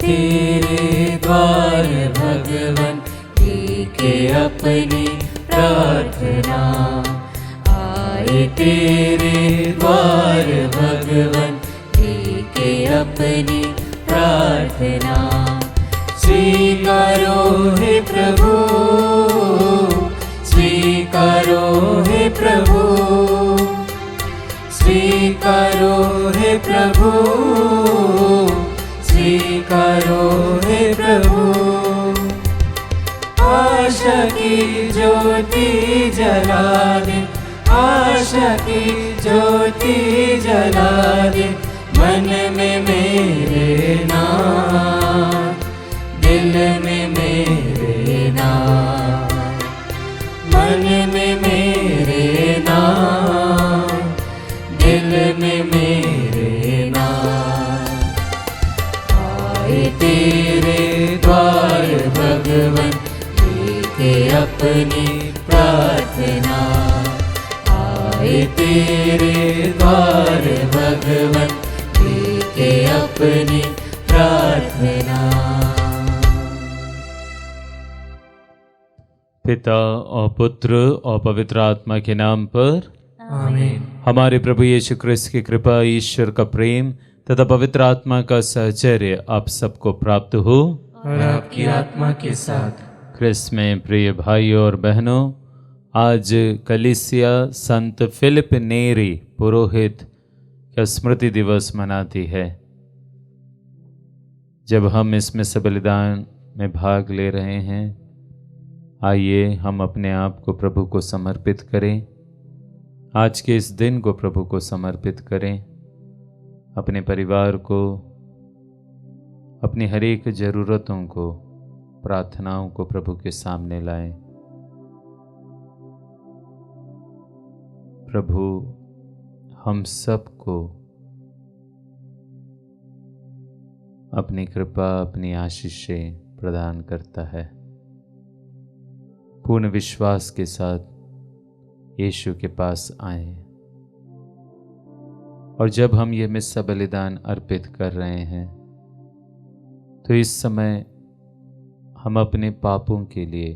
तेरे द्वार भगवन, लीके अपनी प्रार्थना। आए तेरे द्वार भगवन, लीके अपनी प्रार्थना। स्वीकारो हे प्रभु, स्वीकारो हे प्रभु, स्वीकारो हे प्रभु, स्वीकारो हे प्रभु। आशा की ज्योति जला दे, आशा की ज्योति जला दे, मन में मेरे नाम, दिल में मेरे नाम, मन में मेरे नाम, दिल में मेरे नाम। आए तेरे द्वार भगवन, लीके अपनी प्रार्थना। आए तेरे द्वार भगवन, लीके अपनी प्रार्थना। पिता और पुत्र और पवित्र आत्मा के नाम पर आमीन। हमारे प्रभु यीशु क्रिस्त की कृपा, ईश्वर का प्रेम तथा पवित्र आत्मा का सहचर्य आप सबको प्राप्त हो और आपकी आत्मा के साथ। क्रिस्त में प्रिय भाइयों और बहनों, आज कलीसिया संत फिलिप नेरी पुरोहित का स्मृति दिवस मनाती है। जब हम इसमें से बलिदान में भाग ले रहे हैं, आइए हम अपने आप को प्रभु को समर्पित करें। आज के इस दिन को प्रभु को समर्पित करें। अपने परिवार को, अपनी हर एक ज़रूरतों को, प्रार्थनाओं को प्रभु के सामने लाएं। प्रभु हम सबको अपनी कृपा, अपनी आशीषें प्रदान करता है। पूर्ण विश्वास के साथ यीशु के पास आएं। और जब हम ये मिस्सा बलिदान अर्पित कर रहे हैं, तो इस समय हम अपने पापों के लिए,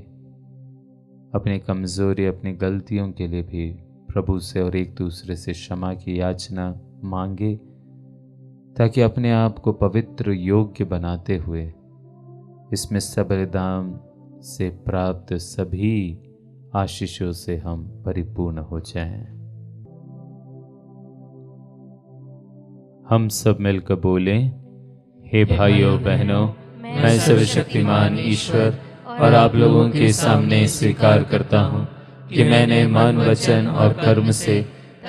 अपनी कमजोरी, अपनी गलतियों के लिए भी प्रभु से और एक दूसरे से क्षमा की याचना मांगे, ताकि अपने आप को पवित्र योग्य बनाते हुए इस मिस्सा बलिदान से प्राप्त सभी आशीषों से हम परिपूर्ण हो जाएं। हम सब मिलकर बोलें, हे भाइयों बहनों, मैं सर्वशक्तिमान ईश्वर और आप लोगों के सामने स्वीकार करता हूँ कि मैंने मन, वचन और कर्म से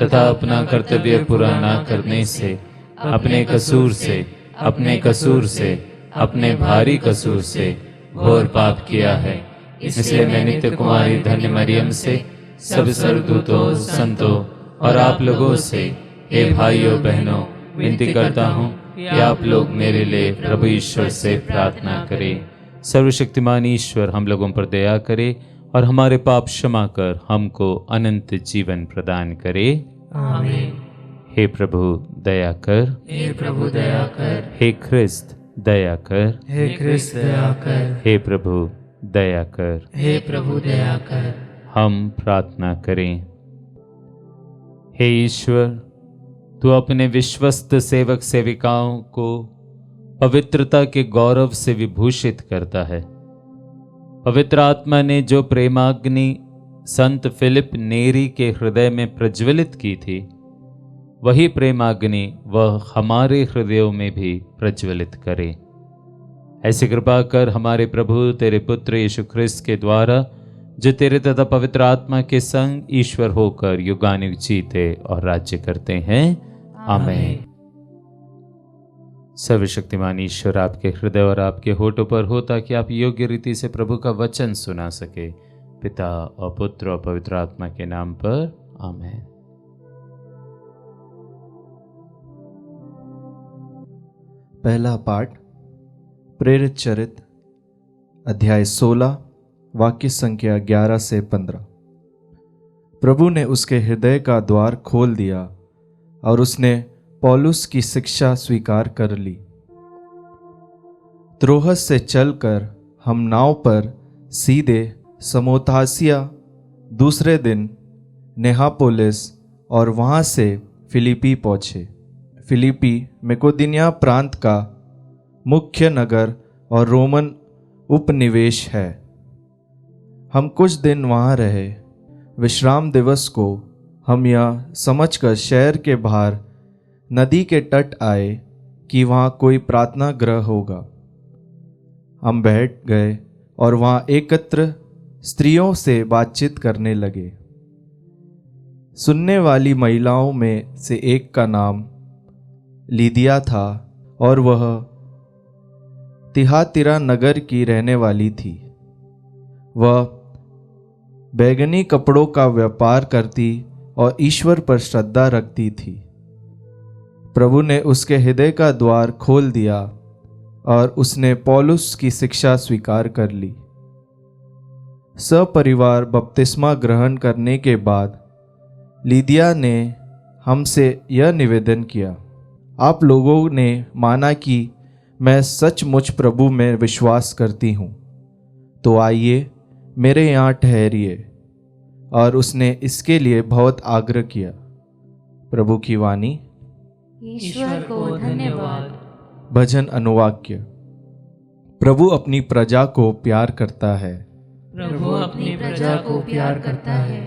तथा अपना कर्तव्य पूरा न करने से, अपने कसूर से, अपने भारी कसूर से घोर पाप किया है। इसलिए मैं नित्य कुमारी धन्य मरियम से, सब स्वर्गदूतों, संतों और आप लोगों से, हे भाइयों बहनों, विनती करता हूँ कि आप लोग मेरे लिए प्रभु ईश्वर से प्रार्थना करें। सर्वशक्तिमान ईश्वर हम लोगों पर दया करे और हमारे पाप क्षमा कर हमको अनंत जीवन प्रदान करे। आमीन। हे प्रभु दया कर, हे प्रभु दया कर, हे ख्रिस्त दया कर, हे ख्रिस्त दया कर, हे प्रभु दया कर। हे प्रभु दया कर। हम प्रार्थना करें। हे ईश्वर, तू अपने विश्वस्त सेवक सेविकाओं को पवित्रता के गौरव से विभूषित करता है। पवित्र आत्मा ने जो प्रेमाग्नि संत फिलिप नेरी के हृदय में प्रज्वलित की थी, वही प्रेमाग्नि वह हमारे हृदयों में भी प्रज्वलित करे। ऐसी कृपा कर हमारे प्रभु तेरे पुत्र यीशु ख्रिस्त के द्वारा, जो तेरे तथा पवित्र आत्मा के संग ईश्वर होकर युगानुयुग जीते और राज्य करते हैं। आमीन। सर्वशक्तिमान ईश्वर आपके हृदय और आपके होठों पर हो, ताकि आप योग्य रीति से प्रभु का वचन सुना सके। पिता और पुत्र और पवित्र आत्मा के नाम पर आमीन। पहला पाठ प्रेरित चरित अध्याय 16 वाक्य संख्या 11 से 15। प्रभु ने उसके हृदय का द्वार खोल दिया और उसने पौलुस की शिक्षा स्वीकार कर ली। त्रोहस से चलकर हम नाव पर सीधे समोथासिया, दूसरे दिन नेहापोलिस और वहाँ से फिलिपी पहुँचे। फिलिपी मेकोदिनिया प्रांत का मुख्य नगर और रोमन उपनिवेश है। हम कुछ दिन वहाँ रहे। विश्राम दिवस को हम यह समझकर शहर के बाहर नदी के तट आए कि वहाँ कोई प्रार्थना गृह होगा। हम बैठ गए और वहाँ एकत्र स्त्रियों से बातचीत करने लगे। सुनने वाली महिलाओं में से एक का नाम लीदिया था और वह तिहातिरा नगर की रहने वाली थी। वह बैगनी कपड़ों का व्यापार करती और ईश्वर पर श्रद्धा रखती थी। प्रभु ने उसके हृदय का द्वार खोल दिया और उसने पौलुस की शिक्षा स्वीकार कर ली। सपरिवार बपतिस्मा ग्रहण करने के बाद लीदिया ने हमसे यह निवेदन किया, आप लोगों ने माना कि मैं सचमुच प्रभु में विश्वास करती हूँ, तो आइए मेरे यहाँ ठहरिए। और उसने इसके लिए बहुत आग्रह किया। प्रभु की वाणी। ईश्वर को धन्यवाद। भजन अनुवाक्य। प्रभु अपनी प्रजा को प्यार करता है। प्रभु अपनी प्रजा को प्यार करता है।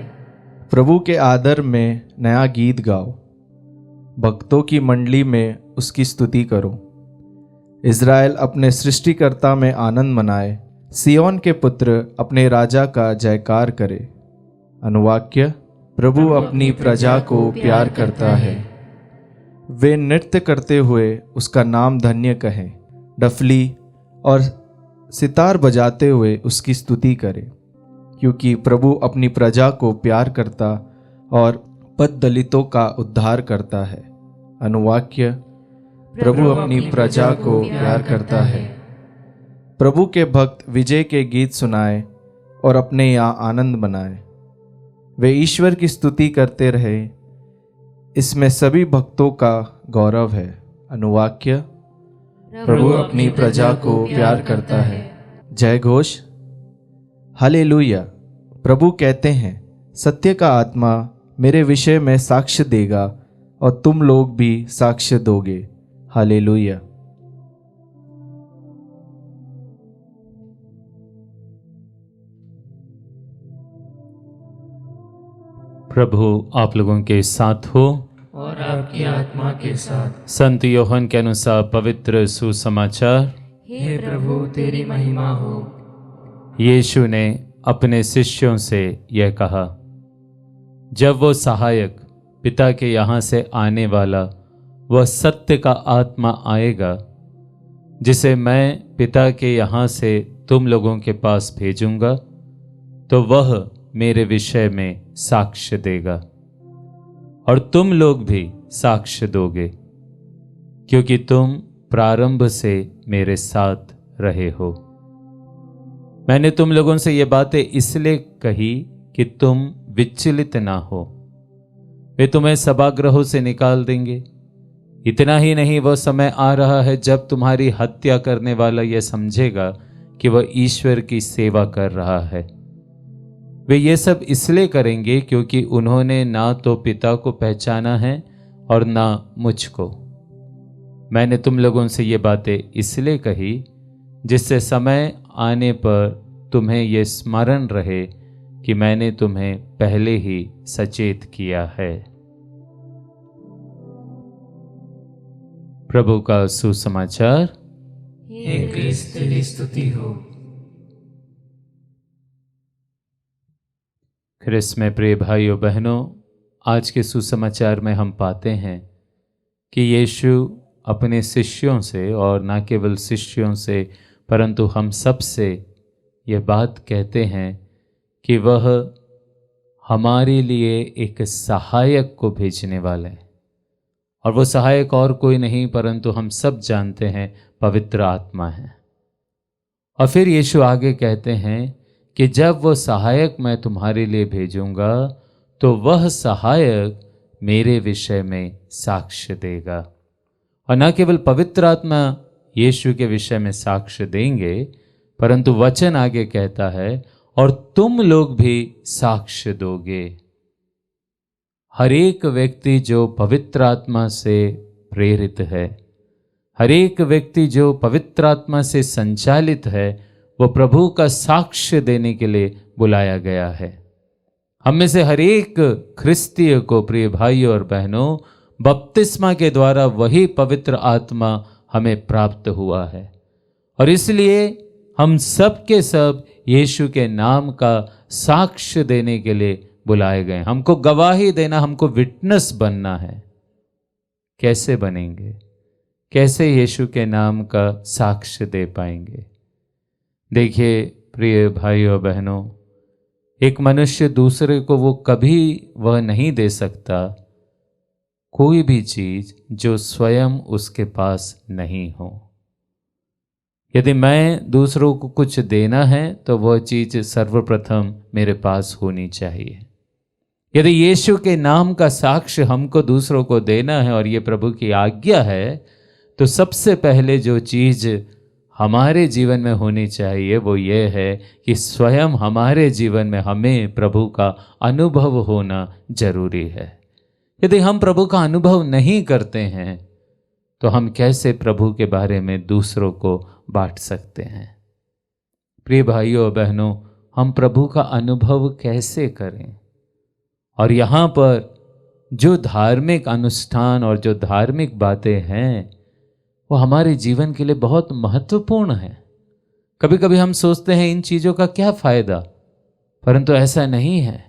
प्रभु के आदर में नया गीत गाओ। भक्तों की मंडली में उसकी स्तुति करो। इज़राइल अपने सृष्टिकर्ता में आनंद मनाए। सियोन के पुत्र अपने राजा का जयकार करे। अनुवाक्य। प्रभु अपनी प्रजा को प्यार करता है। वे नृत्य करते हुए उसका नाम धन्य कहें। डफली और सितार बजाते हुए उसकी स्तुति करें, क्योंकि प्रभु अपनी प्रजा को प्यार करता और पद दलितों का उद्धार करता है। अनुवाक्य। प्रभु अपनी प्रजा को प्यार करता है। प्रभु के भक्त विजय के गीत सुनाए और अपने यहाँ आनंद मनाए। वे ईश्वर की स्तुति करते रहे, इसमें सभी भक्तों का गौरव है। अनुवाक्य। प्रभु अपनी प्रजा को प्यार करता है। जय घोष। हालेलुया। प्रभु कहते हैं, सत्य का आत्मा मेरे विषय में साक्ष्य देगा और तुम लोग भी साक्ष्य दोगे। हालेलुया। प्रभु आप लोगों के साथ हो और आपकी आत्मा के साथ। संत योहन के अनुसार पवित्र सुसमाचार। हे प्रभु तेरी महिमा हो। यीशु ने अपने शिष्यों से यह कहा, जब वो सहायक पिता के यहाँ से आने वाला वह सत्य का आत्मा आएगा, जिसे मैं पिता के यहाँ से तुम लोगों के पास भेजूंगा, तो वह मेरे विषय में साक्ष्य देगा और तुम लोग भी साक्ष्य दोगे, क्योंकि तुम प्रारंभ से मेरे साथ रहे हो। मैंने तुम लोगों से ये बातें इसलिए कही कि तुम विचलित ना हो। वे तुम्हें सभागृहों से निकाल देंगे। इतना ही नहीं, वह समय आ रहा है जब तुम्हारी हत्या करने वाला यह समझेगा कि वह ईश्वर की सेवा कर रहा है। वे ये सब इसलिए करेंगे क्योंकि उन्होंने ना तो पिता को पहचाना है और ना मुझको। मैंने तुम लोगों से ये बातें इसलिए कही जिससे समय आने पर तुम्हें ये स्मरण रहे कि मैंने तुम्हें पहले ही सचेत किया है। प्रभु का सुसमाचार। हे क्रिस्त तेरी स्तुति हो। ख्रिस्त में प्रिय भाइयों बहनों, आज के सुसमाचार में हम पाते हैं कि यीशु अपने शिष्यों से, और न केवल शिष्यों से परंतु हम सब से ये बात कहते हैं कि वह हमारे लिए एक सहायक को भेजने वाला है। और वो सहायक और कोई नहीं परंतु हम सब जानते हैं पवित्र आत्मा है। और फिर यीशु आगे कहते हैं कि जब वो सहायक मैं तुम्हारे लिए भेजूंगा तो वह सहायक मेरे विषय में साक्ष्य देगा। और न केवल पवित्र आत्मा यीशु के विषय में साक्ष्य देंगे, परंतु वचन आगे कहता है और तुम लोग भी साक्ष्य दोगे। हर एक व्यक्ति जो पवित्र आत्मा से प्रेरित है, हर एक व्यक्ति जो पवित्र आत्मा से संचालित है, वो प्रभु का साक्ष्य देने के लिए बुलाया गया है। हम में से हर एक ख्रिस्तीय को, प्रिय भाइयों और बहनों, बपतिस्मा के द्वारा वही पवित्र आत्मा हमें प्राप्त हुआ है और इसलिए हम सब के सब यीशु के नाम का साक्ष्य देने के लिए बुलाए गए। हमको गवाही देना, हमको विटनेस बनना है। कैसे बनेंगे? कैसे यीशु के नाम का साक्ष्य दे पाएंगे? देखिए प्रिय भाइयों बहनों, एक मनुष्य दूसरे को वो कभी वह नहीं दे सकता कोई भी चीज जो स्वयं उसके पास नहीं हो। यदि मैं दूसरों को कुछ देना है तो वह चीज सर्वप्रथम मेरे पास होनी चाहिए। यदि यीशु के नाम का साक्ष्य हमको दूसरों को देना है और ये प्रभु की आज्ञा है, तो सबसे पहले जो चीज हमारे जीवन में होनी चाहिए वो ये है कि स्वयं हमारे जीवन में हमें प्रभु का अनुभव होना जरूरी है। यदि हम प्रभु का अनुभव नहीं करते हैं तो हम कैसे प्रभु के बारे में दूसरों को बांट सकते हैं? प्रिय भाइयों बहनों, हम प्रभु का अनुभव कैसे करें? और यहाँ पर जो धार्मिक अनुष्ठान और जो धार्मिक बातें हैं वो हमारे जीवन के लिए बहुत महत्वपूर्ण है। कभी कभी हम सोचते हैं इन चीज़ों का क्या फायदा, परंतु ऐसा नहीं है।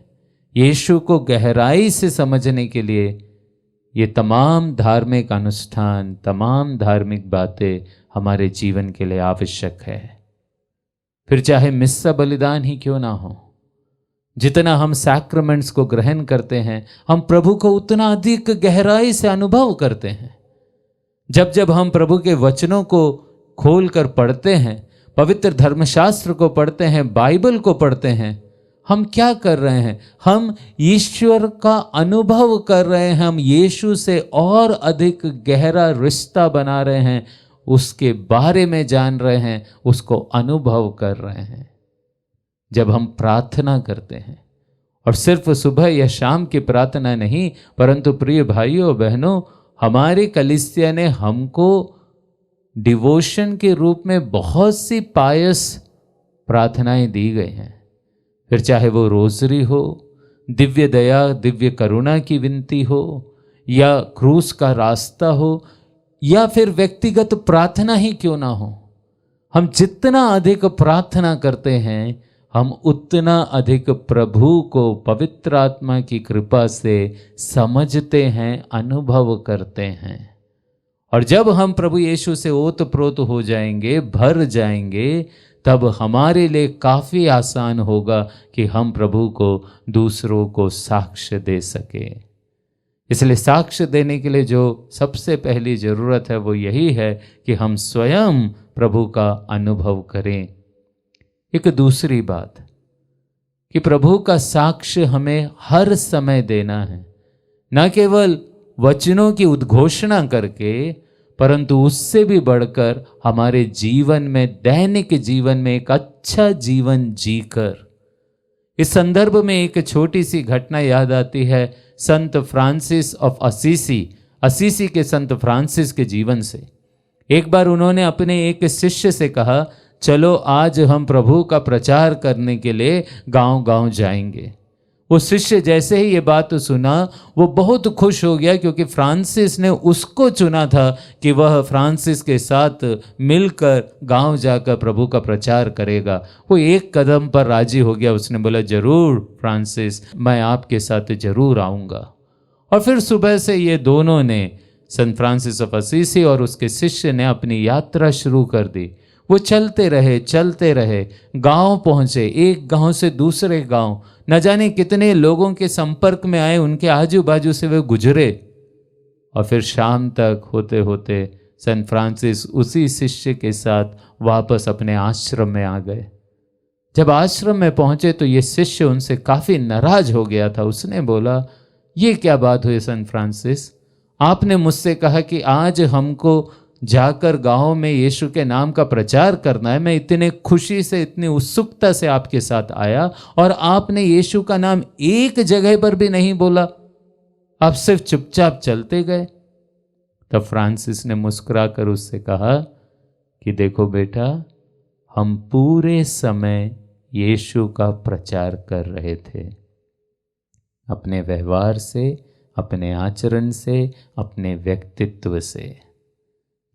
यीशु को गहराई से समझने के लिए ये तमाम धार्मिक अनुष्ठान, तमाम धार्मिक बातें हमारे जीवन के लिए आवश्यक है। फिर चाहे मिस्सा बलिदान ही क्यों ना हो, जितना हम सैक्रामेंट्स को ग्रहण करते हैं, हम प्रभु को उतना अधिक गहराई से अनुभव करते हैं। जब जब हम प्रभु के वचनों को खोलकर पढ़ते हैं, पवित्र धर्मशास्त्र को पढ़ते हैं, बाइबल को पढ़ते हैं, हम क्या कर रहे हैं? हम ईश्वर का अनुभव कर रहे हैं। हम यीशु से और अधिक गहरा रिश्ता बना रहे हैं, उसके बारे में जान रहे हैं, उसको अनुभव कर रहे हैं। जब हम प्रार्थना करते हैं, और सिर्फ सुबह या शाम की प्रार्थना नहीं, परंतु प्रिय भाइयों बहनों, हमारे कलीसिया ने हमको डिवोशन के रूप में बहुत सी पायस प्रार्थनाएं दी गई हैं। फिर चाहे वो रोजरी हो, दिव्य दया, दिव्य करुणा की विनती हो, या क्रूस का रास्ता हो, या फिर व्यक्तिगत प्रार्थना ही क्यों ना हो, हम जितना अधिक प्रार्थना करते हैं, हम उतना अधिक प्रभु को पवित्र आत्मा की कृपा से समझते हैं, अनुभव करते हैं। और जब हम प्रभु यीशु से ओतप्रोत हो जाएंगे, भर जाएंगे, तब हमारे लिए काफ़ी आसान होगा कि हम प्रभु को दूसरों को साक्ष्य दे सके। इसलिए साक्ष्य देने के लिए जो सबसे पहली ज़रूरत है वो यही है कि हम स्वयं प्रभु का अनुभव करें। एक दूसरी बात कि प्रभु का साक्ष्य हमें हर समय देना है, न केवल वचनों की उद्घोषणा करके, परंतु उससे भी बढ़कर हमारे जीवन में, दैनिक जीवन में एक अच्छा जीवन जीकर। इस संदर्भ में एक छोटी सी घटना याद आती है संत फ्रांसिस ऑफ असीसी के संत फ्रांसिस के जीवन से। एक बार उन्होंने अपने एक शिष्य से कहा, चलो आज हम प्रभु का प्रचार करने के लिए गांव-गांव जाएंगे। वो शिष्य जैसे ही ये बात सुना, वो बहुत खुश हो गया, क्योंकि फ्रांसिस ने उसको चुना था कि वह फ्रांसिस के साथ मिलकर गांव जाकर प्रभु का प्रचार करेगा। वो एक कदम पर राजी हो गया। उसने बोला, जरूर फ्रांसिस, मैं आपके साथ जरूर आऊँगा। और फिर सुबह से ये दोनों ने, संत फ्रांसिस ऑफ असीसी और उसके शिष्य ने, अपनी यात्रा शुरू कर दी। वो चलते रहे, गांव पहुंचे, एक गांव से दूसरे गांव, न जाने कितने लोगों के संपर्क में आए, उनके आजू बाजू से वे गुजरे। और फिर शाम तक होते होते संत फ्रांसिस उसी शिष्य के साथ वापस अपने आश्रम में आ गए। जब आश्रम में पहुंचे तो ये शिष्य उनसे काफ़ी नाराज हो गया था। उसने बोला, ये क्या बात हुई संत फ्रांसिस, आपने मुझसे कहा कि आज हमको जाकर गांव में यीशु के नाम का प्रचार करना है। मैं इतने खुशी से, इतनी उत्सुकता से आपके साथ आया और आपने यीशु का नाम एक जगह पर भी नहीं बोला, आप सिर्फ चुपचाप चलते गए। तब फ्रांसिस ने मुस्कुराकर उससे कहा कि देखो बेटा, हम पूरे समय यीशु का प्रचार कर रहे थे, अपने व्यवहार से, अपने आचरण से, अपने व्यक्तित्व से।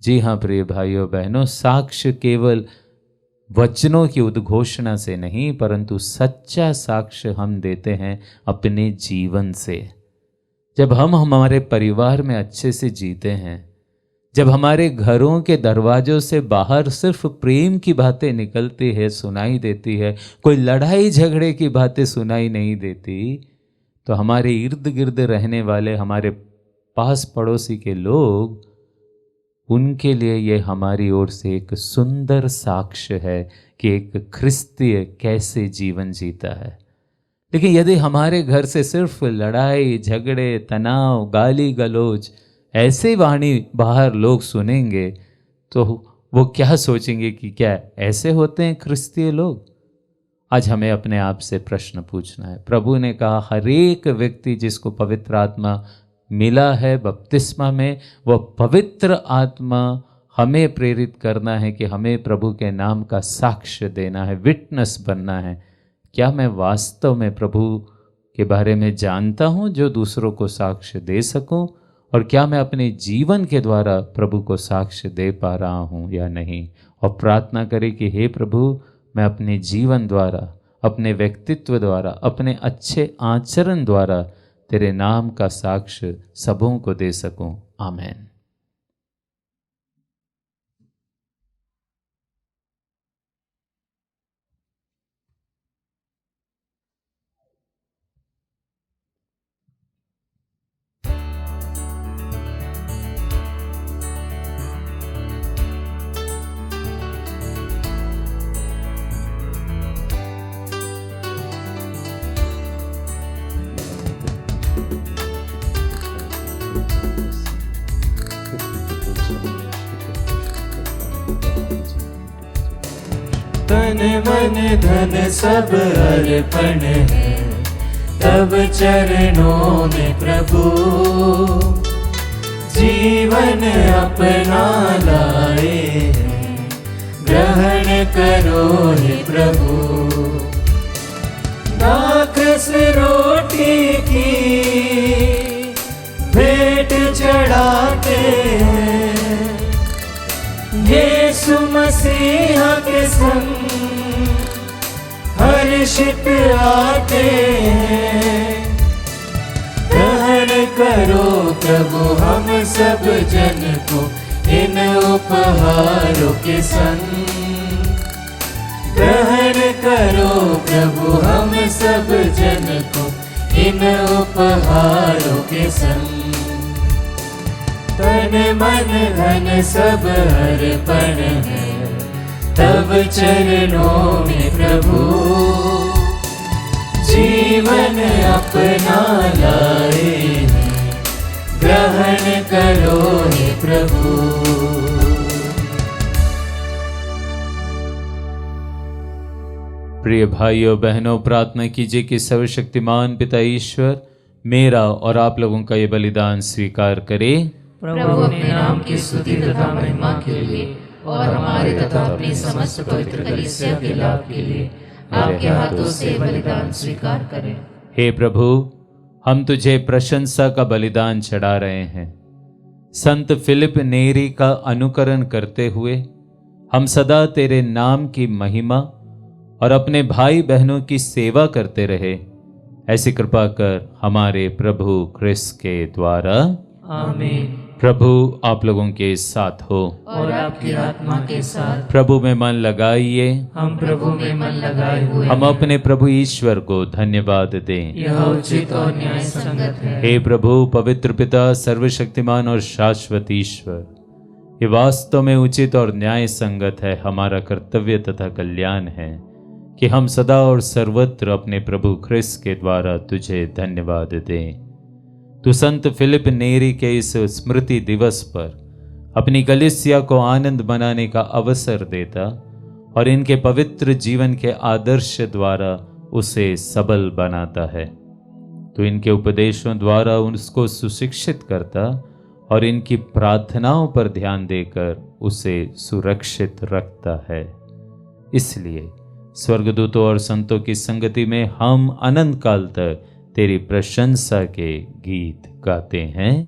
जी हाँ प्रिय भाइयों बहनों, साक्ष्य केवल वचनों की उद्घोषणा से नहीं, परंतु सच्चा साक्ष्य हम देते हैं अपने जीवन से। जब हम हमारे परिवार में अच्छे से जीते हैं, जब हमारे घरों के दरवाजों से बाहर सिर्फ प्रेम की बातें निकलती है, सुनाई देती है, कोई लड़ाई झगड़े की बातें सुनाई नहीं देती, तो हमारे इर्द गिर्द रहने वाले, हमारे पास पड़ोसी के लोग, उनके लिए ये हमारी ओर से एक सुंदर साक्ष्य है कि एक क्रिस्तीय कैसे जीवन जीता है। लेकिन यदि हमारे घर से सिर्फ लड़ाई झगड़े, तनाव, गाली गलौज, ऐसे वाणी बाहर लोग सुनेंगे, तो वो क्या सोचेंगे कि क्या ऐसे होते हैं क्रिस्तीय लोग? आज हमें अपने आप से प्रश्न पूछना है। प्रभु ने कहा हर एक व्यक्ति जिसको पवित्र आत्मा मिला है बपतिस्मा में, वह पवित्र आत्मा हमें प्रेरित करना है कि हमें प्रभु के नाम का साक्ष्य देना है, विटनेस बनना है। क्या मैं वास्तव में प्रभु के बारे में जानता हूँ जो दूसरों को साक्ष्य दे सकूँ? और क्या मैं अपने जीवन के द्वारा प्रभु को साक्ष्य दे पा रहा हूँ या नहीं? और प्रार्थना करें कि हे प्रभु, मैं अपने जीवन द्वारा, अपने व्यक्तित्व द्वारा, अपने अच्छे आचरण द्वारा तेरे नाम का साक्ष्य सबों को दे सकूं। आमीन। तन मन धन सब अर्पण है तब चरणों में प्रभु, जीवन अपना लाए ग्रहण करो हे प्रभु। नाखस रोटी की भेंट चढ़ाते हैं, यीशु मसीह के संग हर्षित आते हैं। ग्रहण करो प्रभु हम सब जन को इन उपहारों के संग, ग्रहण करो प्रभु हम सब जन को इन उपहारों के संग। तन मन धन सब अर्पण है तब चरणों में प्रभु, जीवन अपना लाए ग्रहण करो हे प्रभु। प्रिय भाइयों बहनों, प्रार्थना कीजिए कि सर्वशक्तिमान पिता ईश्वर मेरा और आप लोगों का ये बलिदान स्वीकार करे। प्रभु अपने नाम की स्तुति तथा महिमा के लिए और हमारे तथा अपनी समस्त पवित्र कलीसिया के लाभ के लिए आपके हाथों से बलिदान स्वीकार करें। हे प्रभु, हम तुझे प्रशंसा का बलिदान चढ़ा रहे हैं। संत फिलिप नेरी का अनुकरण करते हुए हम सदा तेरे नाम की महिमा और अपने भाई बहनों की सेवा करते रहे, ऐसी कृपा कर हमारे प्रभु क्रिस्त के द्वारा। आमीन। प्रभु आप लोगों के साथ हो और आपकी आत्मा के साथ। प्रभु में मन लगाइए। हम प्रभु में मन लगाए हुए हम अपने प्रभु ईश्वर को धन्यवाद दें। यह उचित और न्याय संगत है। हे प्रभु पवित्र पिता, सर्वशक्तिमान और शाश्वत ईश्वर, ये वास्तव में उचित और न्याय संगत है, हमारा कर्तव्य तथा कल्याण है कि हम सदा और सर्वत्र अपने प्रभु ख्रिस्त के द्वारा तुझे धन्यवाद दें। तू संत फिलिप नेरी के इस स्मृति दिवस पर अपनी कलीसिया को आनंद मनाने का अवसर देता और इनके पवित्र जीवन के आदर्श द्वारा उसे सबल बनाता है। तो इनके उपदेशों द्वारा उसको सुशिक्षित करता और इनकी प्रार्थनाओं पर ध्यान देकर उसे सुरक्षित रखता है। इसलिए स्वर्गदूतों और संतों की संगति में हम अनंत काल तक तेरी प्रशंसा के गीत गाते हैं।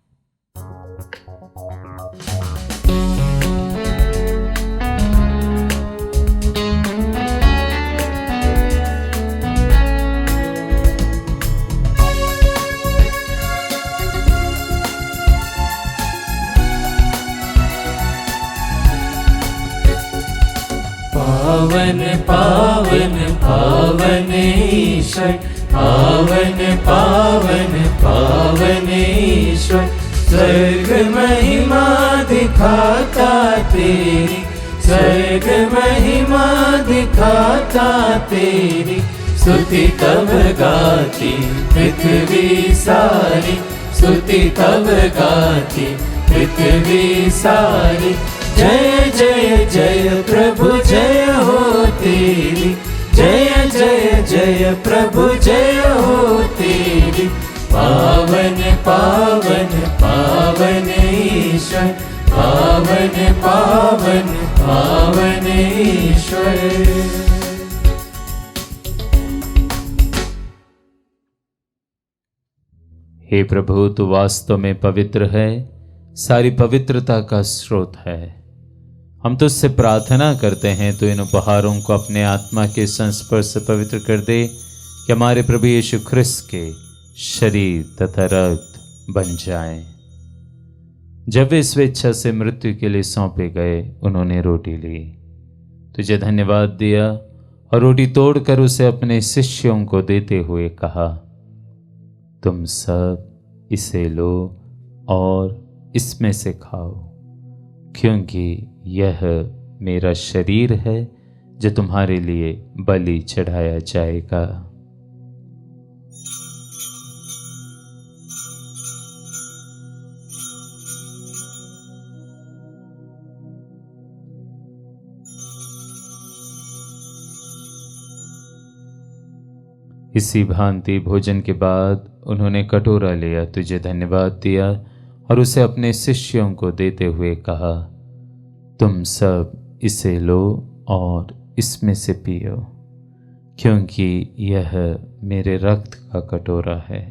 पावन पावन पावन ईश्वर, पावन पावन पावन ईश्वर, स्वर्ग महिमा दिखाता तेरी, स्वर्ग महिमा दिखाता तेरी, स्तुति तब गाती पृथ्वी सारी, स्तुति तब गाती पृथ्वी सारी। जय जय जय प्रभु जय हो तेरी, जय जय जय प्रभु जय हो तेरी। पावन पावन पावन ईश्वर, पावन पावन पावन ईश्वर। हे प्रभु, तू वास्तव में पवित्र है, सारी पवित्रता का स्रोत है। हम तुझसे प्रार्थना करते हैं तो इन उपहारों को अपने आत्मा के संस्पर्श से पवित्र कर दे कि हमारे प्रभु यीशु ख्रिस्त के शरीर तथा रक्त बन जाएं। जब वे स्वेच्छा से मृत्यु के लिए सौंपे गए, उन्होंने रोटी ली, तुझे धन्यवाद दिया और रोटी तोड़कर उसे अपने शिष्यों को देते हुए कहा, तुम सब इसे लो और इसमें से खाओ, क्योंकि यह मेरा शरीर है जो तुम्हारे लिए बलि चढ़ाया जाएगा। इसी भांति भोजन के बाद उन्होंने कटोरा लिया, तुझे धन्यवाद दिया और उसे अपने शिष्यों को देते हुए कहा, तुम सब इसे लो और इसमें से पियो, क्योंकि यह मेरे रक्त का कटोरा है,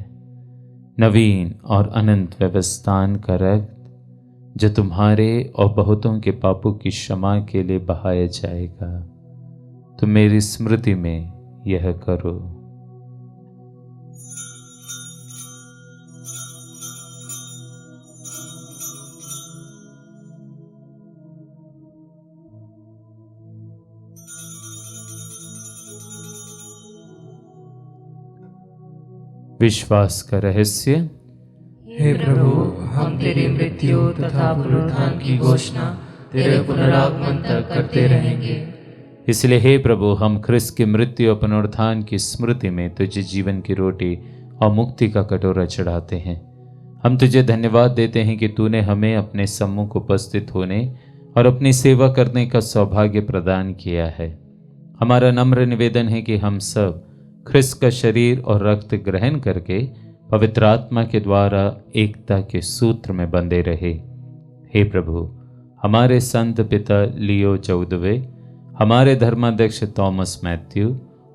नवीन और अनंत व्यवस्थान का रक्त जो तुम्हारे और बहुतों के पापों की क्षमा के लिए बहाया जाएगा। तुम मेरी स्मृति में यह करो। विश्वास का रहस्य। हे प्रभु, हम तेरी मृत्यु तथा पुनरुत्थान की घोषणा तेरे पुनरागमन तक करते रहेंगे। इसलिए हे प्रभु, हम ख्रिस्त की मृत्यु और पुनरुत्थान की स्मृति में तुझे जीवन की रोटी और मुक्ति का कटोरा चढ़ाते हैं। हम तुझे धन्यवाद देते हैं कि तूने हमें अपने सम्मुख उपस्थित होने और अपनी सेवा करने का सौभाग्य प्रदान किया है। हमारा नम्र निवेदन है कि हम सब ख्रिस्त का शरीर और रक्त ग्रहण करके पवित्र आत्मा के द्वारा एकता के सूत्र में बंधे रहे। हे प्रभु, हमारे संत पिता लियो 14वें, हमारे धर्माध्यक्ष थॉमस मैथ्यू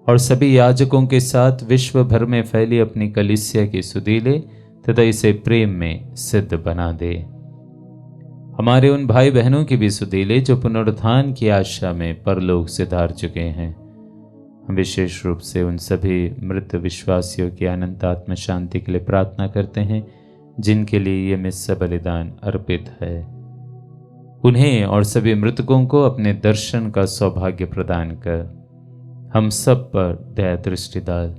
और सभी याजकों के साथ विश्व भर में फैली अपनी कलीसिया की सुधि ले तथा इसे प्रेम में सिद्ध बना दे। हमारे उन भाई बहनों की भी सुधि ले जो पुनरुत्थान की आशा में परलोक से धार चुके हैं। हम विशेष रूप से उन सभी मृत विश्वासियों की अनंत आत्म शांति के लिए प्रार्थना करते हैं जिनके लिए ये मिस्सा बलिदान अर्पित है। उन्हें और सभी मृतकों को अपने दर्शन का सौभाग्य प्रदान कर हम सब पर दया दृष्टि डाल।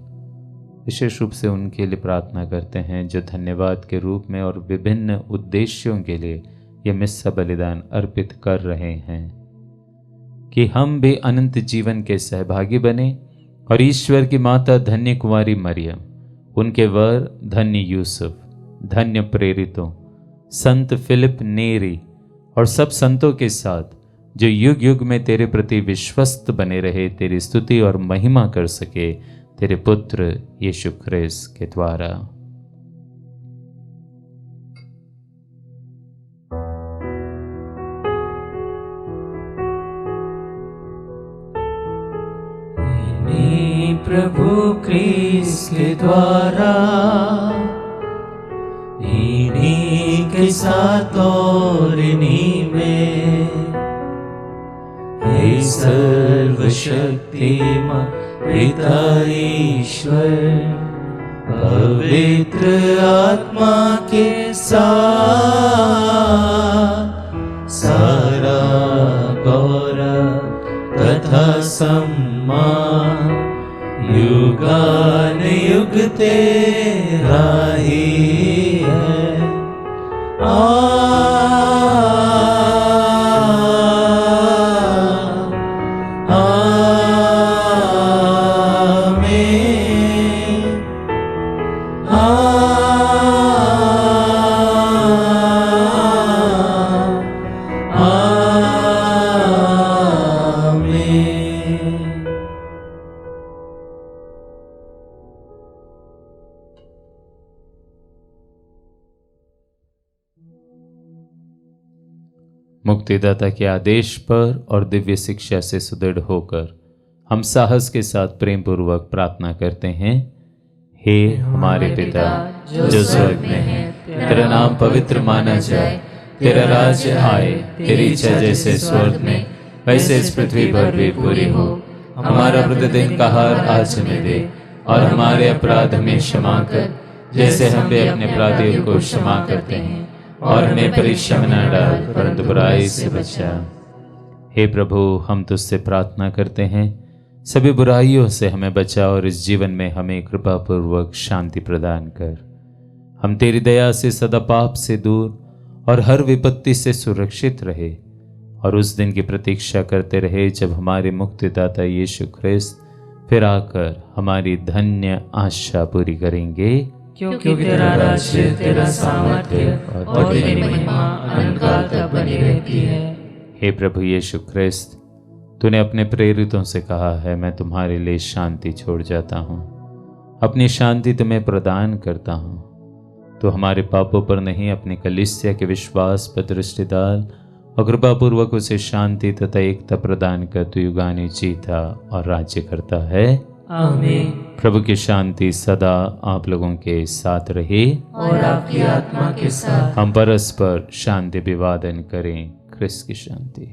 विशेष रूप से उनके लिए प्रार्थना करते हैं जो धन्यवाद के रूप में और विभिन्न उद्देश्यों के लिए ये मिस्सा बलिदान अर्पित कर रहे हैं, कि हम भी अनंत जीवन के सहभागी बने और ईश्वर की माता धन्य कुमारी मरियम, उनके वर धन्य यूसुफ, धन्य प्रेरितों, संत फिलिप नेरी और सब संतों के साथ जो युग युग में तेरे प्रति विश्वस्त बने रहे, तेरी स्तुति और महिमा कर सके तेरे पुत्र यीशु ख्रिस्त के द्वारा। प्रभु क्रिस्त के द्वारा, इन्हीं के साथ और इन्हीं में, हे सर्वशक्तिमान पिता ईश्वर, पवित्र आत्मा के साथ सारा गौरव तथा सम्मान युगान युग तेरा ही है। मुक्तिदाता के आदेश पर और दिव्य शिक्षा से सुदृढ़ होकर हम साहस के साथ प्रेम पूर्वक प्रार्थना करते हैं। हे हमारे पिता जो स्वर्ग में है, तेरा नाम पवित्र माना जाए, तेरा राज्य आए, तेरी इच्छा जैसे स्वर्ग में वैसे इस पृथ्वी पर भी पूरी हो। हमारा प्रतिदिन का आहार आज हमें दे, और हमारे अपराध हमें क्षमा कर जैसे हम भी अपने अपराधियों को क्षमा करते हैं, और हमें परीक्षा में न डाल परंतु बुराई से बचा। हे प्रभु, हम तुझसे प्रार्थना करते हैं, सभी बुराइयों से हमें बचा और इस जीवन में हमें कृपा पूर्वक शांति प्रदान कर। हम तेरी दया से सदा पाप से दूर और हर विपत्ति से सुरक्षित रहे, और उस दिन की प्रतीक्षा करते रहे जब हमारे मुक्तिदाता यीशु ख्रिस्त फिर आकर हमारी धन्य आशा पूरी करेंगे। क्योंकि तेरा राज्य, तेरा सामर्थ्य और तेरी महिमा अनंतकाल तक बनी रहती है। हे प्रभु यीशु ख्रिस्त, तूने अपने प्रेरितों से कहा है, मैं तुम्हारे लिए शांति छोड़ जाता हूँ, अपनी शांति तुम्हें प्रदान करता हूँ। तो हमारे पापों पर नहीं, अपनी कलीसिया के विश्वास पर दृष्टि डाल और कृपा पूर्वक उसे शांति तथा एकता प्रदान कर तू युगानी जीता और राज्य करता है। आमीन। प्रभु की शांति सदा आप लोगों के साथ रहे और आपकी आत्मा के साथ। हम परस्पर शांति अभिवादन करें। क्रिस्त की शांति।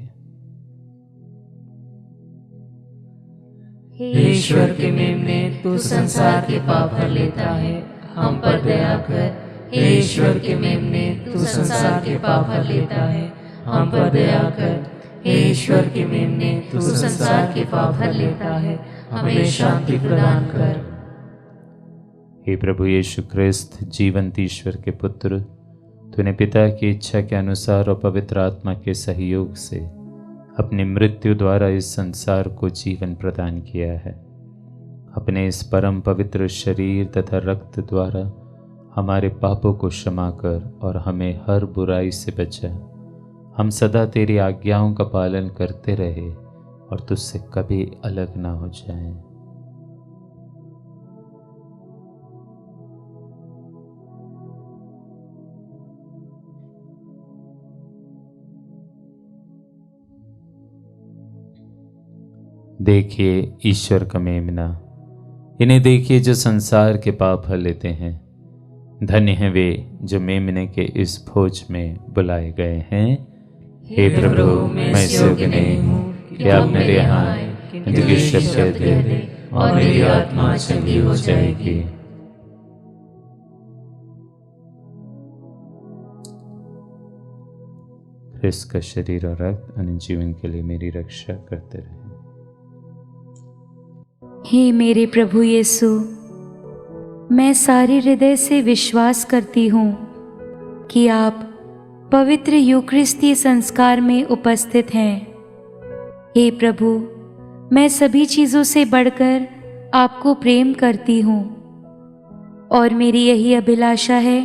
हे ईश्वर के मेमने, तू संसार के पाप हर लेता है, हम पर दया कर। हे ईश्वर के मेमने, तू संसार के पाप हर लेता है, हम पर दया कर। हे ईश्वर के मेमने, तू संसार के पाप हर लेता है, हमें शांति प्रदान कर। हे प्रभु यीशु ख्रिस्त, जीवंत ईश्वर के पुत्र, तूने पिता की इच्छा के अनुसार और पवित्र आत्मा के सहयोग से अपनी मृत्यु द्वारा इस संसार को जीवन प्रदान किया है। अपने इस परम पवित्र शरीर तथा रक्त द्वारा हमारे पापों को क्षमा कर और हमें हर बुराई से बचा। हम सदा तेरी आज्ञाओं का पालन करते रहे और तुझसे कभी अलग ना हो जाएं। देखिए ईश्वर का मेमना, इन्हें देखिए जो संसार के पाप हर लेते हैं। धन्य हैं वे जो मेमने के इस भोज में बुलाए गए हैं। हे प्रभु, मैं इस योग्य नहीं हूँ कि आप मेरे यहाँ आए, किंतु कि शब्द कहते दे और मेरी आत्मा चंगी हो जाएगी। ख्रिस्त का शरीर और रक्त अनंत जीवन के लिए मेरी रक्षा करते रहे। हे मेरे प्रभु यीशु, मैं सारे हृदय से विश्वास करती हूँ कि आप पवित्र यूकरिस्तीय संस्कार में उपस्थित हैं। हे प्रभु, मैं सभी चीज़ों से बढ़कर आपको प्रेम करती हूँ और मेरी यही अभिलाषा है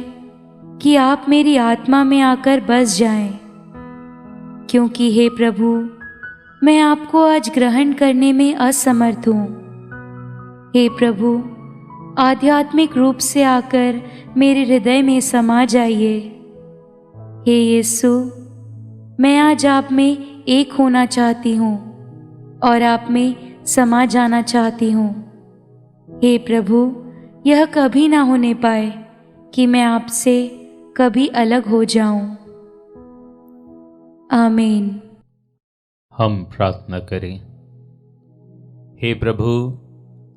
कि आप मेरी आत्मा में आकर बस जाएं। क्योंकि हे प्रभु, मैं आपको आज ग्रहण करने में असमर्थ हूँ। हे प्रभु, आध्यात्मिक रूप से आकर मेरे हृदय में समा जाइए। हे यीशु, मैं आज आप में एक होना चाहती हूँ और आप में समा जाना चाहती हूँ। हे प्रभु, यह कभी ना होने पाए कि मैं आपसे कभी अलग हो जाऊं। आमीन। हम प्रार्थना करें। हे प्रभु,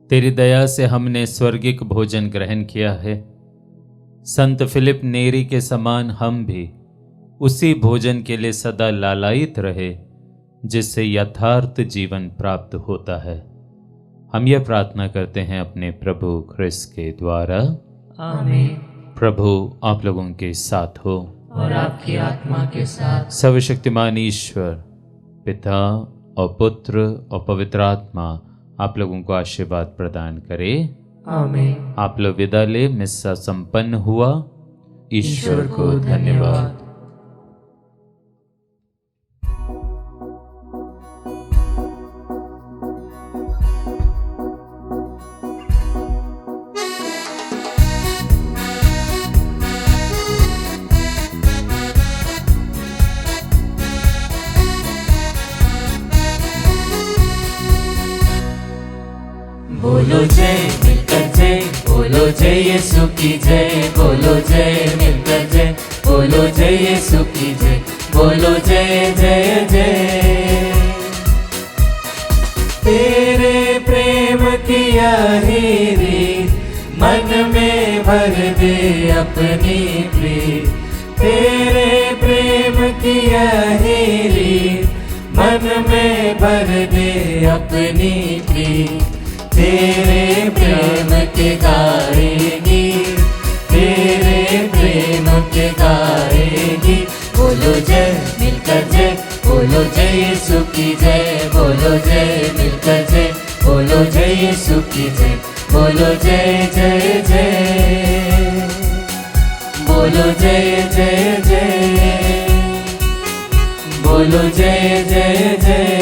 तेरी दया से हमने स्वर्गिक भोजन ग्रहण किया है। संत फिलिप नेरी के समान हम भी उसी भोजन के लिए सदा लालायित रहे जिससे यथार्थ जीवन प्राप्त होता है। हम यह प्रार्थना करते हैं अपने प्रभु ख्रिस्त के द्वारा। आमीन। प्रभु आप लोगों के साथ हो और आपकी आत्मा के साथ। सर्वशक्तिमान ईश्वर पिता और पुत्र और पवित्र आत्मा आप लोगों को आशीर्वाद प्रदान करे। आमीन। आप लोग विदा ले। मिस्सा संपन्न हुआ। ईश्वर को धन्यवाद। बोलो जय मिलकर जय, बोलो जय यीशु की जय, बोलो जय मिलकर जय, बोलो जय यीशु की जय, बोलो जय जय जय। तेरे प्रेम की यही रीत मन में भर दे अपनी प्रीत, तेरे प्रेम की यही रीत मन में भर दे अपनी प्रीत। तेरे प्रेम के गाएगी, तेरे प्रेम के गाएगी। बोलो जय मिलकर जय, बोलो जय यीशु की जय, बोलो जय मिलकर जय, बोलो जय यीशु की जय, बोलो जय जय जय, बोलो जय जय जय, बोलो जय जय जय।